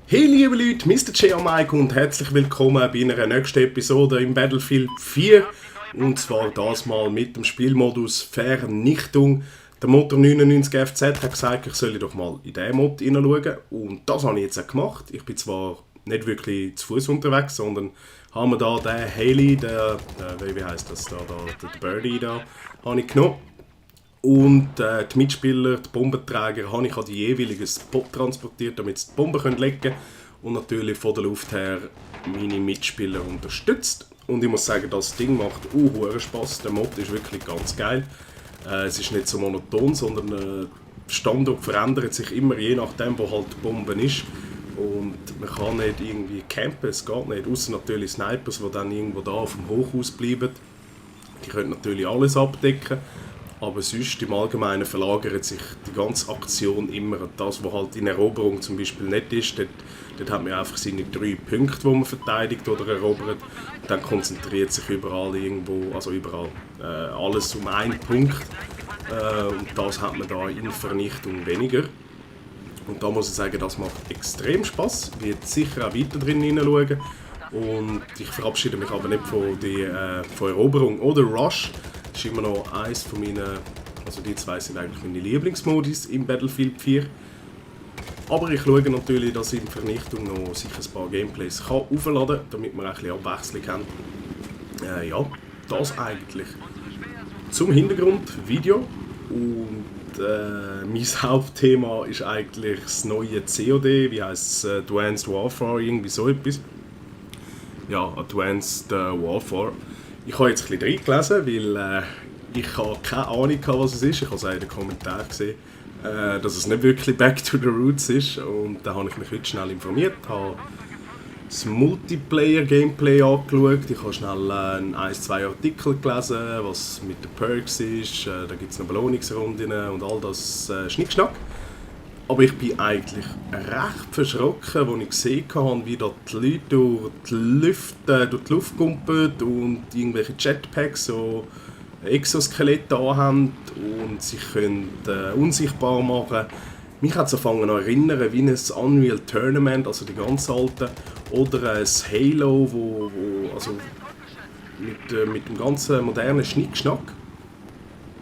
Hey liebe Leute, Mr. J. Mike und herzlich willkommen bei einer nächsten Episode im Battlefield 4. Und zwar das mal mit dem Spielmodus Vernichtung. Der Motor 99 FZ hat gesagt, ich soll doch mal in diesen Mod hineinschauen. Und das habe ich jetzt auch gemacht. Ich bin zwar nicht wirklich zu Fuß unterwegs, sondern haben wir da den Haley, wie heisst das da, der Birdie da, habe ich genommen. Und die Mitspieler, die Bombenträger, habe ich an die jeweiligen Spot transportiert, damit sie die Bomben legen können. Und natürlich von der Luft her meine Mitspieler unterstützt. Und ich muss sagen, das Ding macht hohen Spass. Der Mod ist wirklich ganz geil. Es ist nicht so monoton, sondern der Standort verändert sich immer je nachdem, wo halt die Bombe ist. Und man kann nicht irgendwie campen, es geht nicht. Außer natürlich Snipers, die dann irgendwo da auf dem Hochhaus bleiben. Die können natürlich alles abdecken. Aber sonst im Allgemeinen verlagert sich die ganze Aktion immer an das, was halt in Eroberung zum Beispiel nicht ist. Dort hat man einfach seine 3 Punkte, die man verteidigt oder erobert. Und dann konzentriert sich überall irgendwo, also überall, alles um einen Punkt. Und das hat man da in Vernichtung weniger. Und da muss ich sagen, das macht extrem Spass. Ich werde sicher auch weiter drin hineinschauen. Und ich verabschiede mich aber nicht von Eroberung oder Rush. Das ist immer noch eines von meinen, also die zwei sind eigentlich meine Lieblingsmodis im Battlefield 4. Aber ich schaue natürlich, dass ich in Vernichtung noch sicher ein paar Gameplays aufladen kann, damit wir ein bisschen Abwechslung haben. Ja, das eigentlich zum Hintergrundvideo. Und mein Hauptthema ist eigentlich das neue COD, wie heisst es, Advanced Warfare, irgendwie so etwas. Ja, Advanced Warfare. Ich habe jetzt ein bisschen reingelesen, weil ich habe keine Ahnung hatte, was es ist. Ich habe es auch in den Kommentaren gesehen, dass es nicht wirklich Back to the Roots ist. Und da habe ich mich heute schnell informiert, habe das Multiplayer-Gameplay angeschaut. Ich habe schnell ein, zwei Artikel gelesen, was mit den Perks ist. Da gibt es noch Belohnungsrunden und all das Schnickschnack. Aber ich bin eigentlich recht verschrocken, als ich gesehen habe, wie da die Leute durch die Luft kumpen und irgendwelche Jetpacks, so Exoskelette anhaben und sich können, unsichtbar machen. Mich hat es angefangen an erinnern wie ein Unreal Tournament, also die ganz alten, oder ein Halo, also mit dem ganzen modernen Schnickschnack.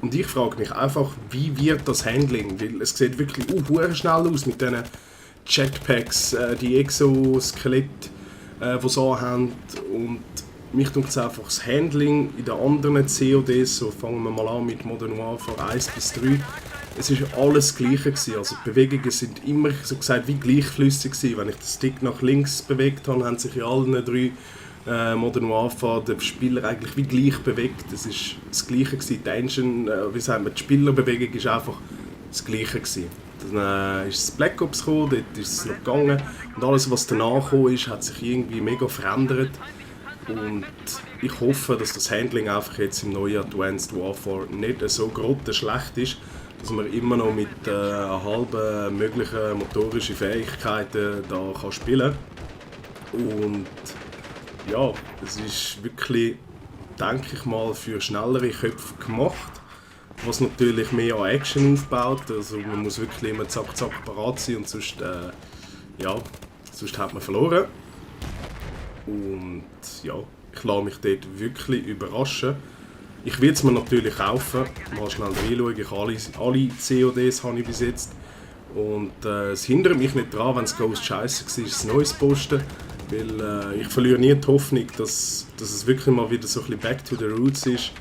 Und ich frage mich einfach, wie wird das Handling? Weil es sieht wirklich schnell aus mit diesen Jetpacks, die Exoskelette, die sie anhaben. Und mich tut es einfach das Handling in den anderen CODs, so fangen wir mal an mit Modern Warfare 1 bis 3. Es war alles das Gleiche gewesen. Also die Bewegungen sind immer so gesagt wie gleichflüssig gewesen. Wenn ich den Stick nach links bewegt habe, haben sich in allen 3 Modern Warfare der Spieler eigentlich wie gleich bewegt. Das ist das Gleiche gewesen. Die Engine, wie sagen wir, die Spielerbewegung ist einfach das Gleiche gewesen. Dann ist das Black Ops gekommen, dort ist es noch gegangen. Und alles, was danach gekommen ist, hat sich irgendwie mega verändert. Und ich hoffe, dass das Handling einfach jetzt im neuen Advanced Warfare nicht so grottenschlecht ist, dass man immer noch mit halben möglichen motorischen Fähigkeiten da kann spielen kann. Und ja, es ist wirklich, denke ich mal, für schnellere Köpfe gemacht, was natürlich mehr an Action aufbaut. Also man muss wirklich immer zack zack parat sein und sonst hat man verloren. Und ja, ich lasse mich dort wirklich überraschen. Ich will es mir natürlich kaufen, mal schnell reinschauen. Ich alle CODs habe ich bis jetzt. Und es hindert mich nicht daran, wenn es Ghost scheiße war, ein neues posten. Weil ich verliere nie die Hoffnung, dass es wirklich mal wieder so ein bisschen Back to the Roots ist.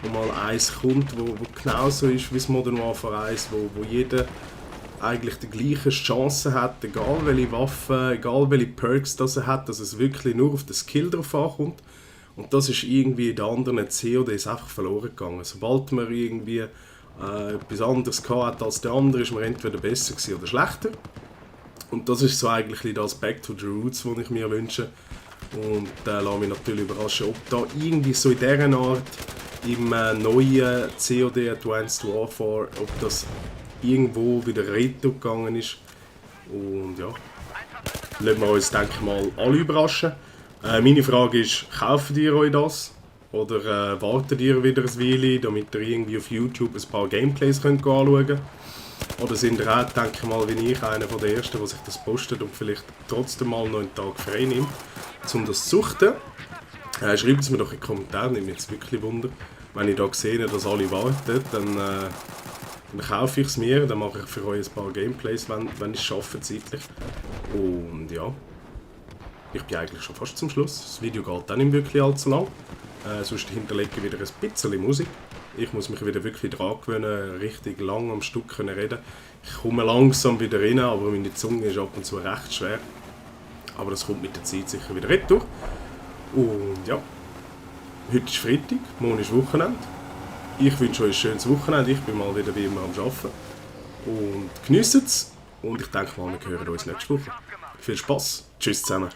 Wo mal eins kommt, wo genauso ist wie das Modern Warfare 1, wo jeder eigentlich die gleichen Chancen hat, egal welche Waffen, egal welche Perks das er hat, dass es wirklich nur auf den Skill drauf ankommt. Und das ist irgendwie in den anderen CODs einfach verloren gegangen. Sobald man irgendwie etwas anderes hatte als der andere, ist man entweder besser gewesen oder schlechter. Und das ist so eigentlich das Back to the Roots, das ich mir wünsche. Und lasse mich natürlich überraschen, ob da irgendwie so in dieser Art im neuen COD Advanced Warfare, ob das irgendwo wieder retour gegangen ist. Und ja, lassen wir uns, denke ich mal, alle überraschen. Meine Frage ist, kauft ihr euch das? Oder wartet ihr wieder ein Weile, damit ihr irgendwie auf YouTube ein paar Gameplays könnt anschauen könnt? Oder sind ihr auch, denke ich mal, wie ich, einer der Ersten, der sich das postet und vielleicht trotzdem mal noch einen Tag frei nimmt, um das zu suchten? Schreibt es mir doch in die Kommentare, nimmt mich jetzt wirklich Wunder. Wenn ich da sehe, dass alle warten, dann kaufe ich es mir, dann mache ich für euch ein paar Gameplays, wenn ich es schaffe zeitlich. Und ja, ich bin eigentlich schon fast zum Schluss. Das Video geht dann nicht wirklich allzu lang. Sonst hinterlege ich wieder ein bisschen Musik. Ich muss mich wieder wirklich dran gewöhnen, richtig lang am Stück reden. Ich komme langsam wieder rein, aber meine Zunge ist ab und zu recht schwer. Aber das kommt mit der Zeit sicher wieder retour. Und ja, heute ist Freitag, morgen ist Wochenende. Ich wünsche euch ein schönes Wochenende. Ich bin mal wieder wie immer am Arbeiten. Und genießt es. Und ich denke mal, wir hören uns nächste Woche. Viel Spaß. Tschüss zusammen.